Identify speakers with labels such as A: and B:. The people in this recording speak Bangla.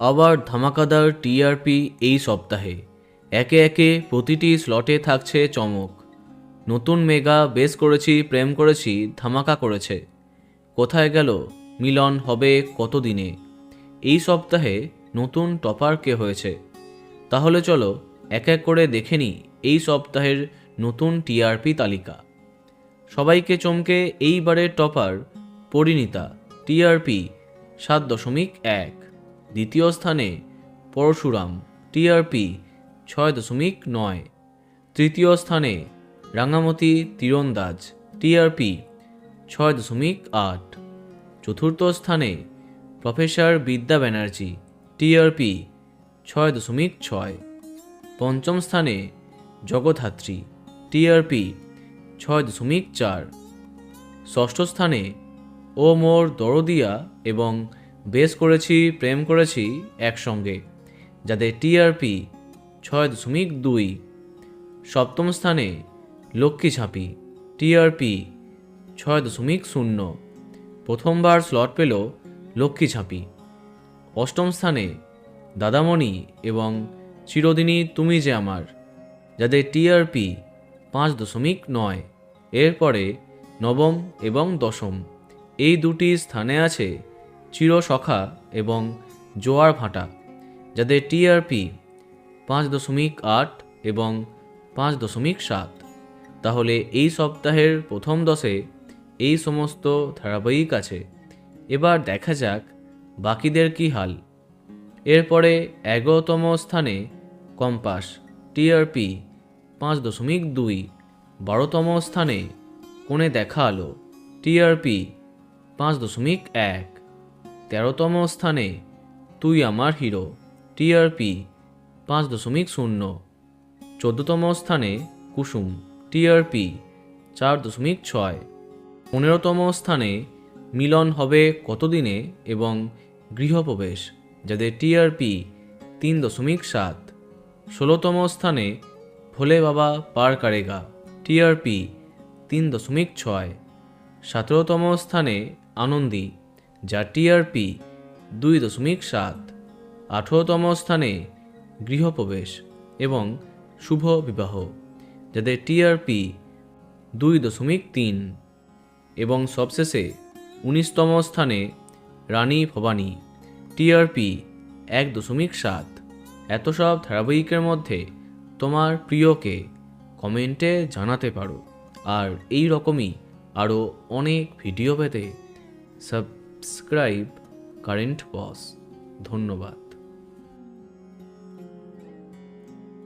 A: আবার ধামাকাদার টিআরপি এই সপ্তাহে। একে একে প্রতিটি স্লটে থাকছে চমক। নতুন মেগা বেশ করেছি প্রেম করেছি ধামাকা করেছে। কোথায় গেল মিলন হবে কত দিনে? এই সপ্তাহে নতুন টপার কে হয়েছে? তাহলে চলো এক এক করে দেখে নিই এই সপ্তাহের নতুন টিআরপি তালিকা। সবাইকে চমকে এইবারের টপার পরিণীতা, টিআরপি 7.1। দ্বিতীয় স্থানে পরশুরাম, টিআরপি 6.9। তৃতীয় স্থানে রাঙামতি তীরন্দাজ, টিআরপি 6.8। চতুর্থ স্থানে প্রফেসর বিদ্যা ব্যানার্জি, টিআরপি 6.6। পঞ্চম স্থানে জগদ্ধাত্রী, টিআরপি 6.4। ষষ্ঠ স্থানে ও মোর দরদিয়া এবং বেশ করেছি প্রেম করেছি একসঙ্গে, যাদের টিআরপি 6.2। সপ্তম স্থানে লক্ষ্মী ঝাঁপি, টিআরপি 6.0। প্রথমবার স্লট পেল লক্ষ্মী ঝাঁপি। অষ্টম স্থানে দাদামণি এবং চিরদিনই তুমি যে আমার, যাদের টিআরপি 5.9। এরপরে নবম এবং দশম এই দুটি স্থানে আছে চিরসখা এবং জোয়ার ভাটা, যাদের টিআরপি 5.8 এবং 5.7। তাহলে এই সপ্তাহের প্রথম 10-এ এই সমস্ত ধারাবাহিক আছে। এবার দেখা যাক বাকিদের কি হাল। এরপরে 11তম স্থানে কম্পাস, টিআরপি 5.2। 12তম স্থানে কোণে দেখা আলো, টিআরপি 5.1। 13তম স্থানে তুই আমার হিরো, টিআরপি 5.0। 14তম স্থানে কুসুম, টিআরপি 4.6। 15তম স্থানে মিলন হবে কতদিনে এবং গৃহপ্রবেশ, যাদের টিআরপি 3.7। 16তম স্থানে ভোলে বাবা পার কারেগা, টিআরপি 3.6। 17তম স্থানে আনন্দী, যার টিআরপি 2.7। 18তম স্থানে গৃহপ্রবেশ এবং শুভ বিবাহ, যাদের টিআরপি 2.3। এবং সবশেষে 19তম স্থানে রানী ভবানী, টিআরপি 1.7। এত সব ধারাবাহিকের মধ্যে তোমার প্রিয়কে কমেন্টে জানাতে পারো। আর এই রকমই আরও অনেক ভিডিও পেতে সাবস্ক্রাইব কারেন্ট বস। ধন্যবাদ।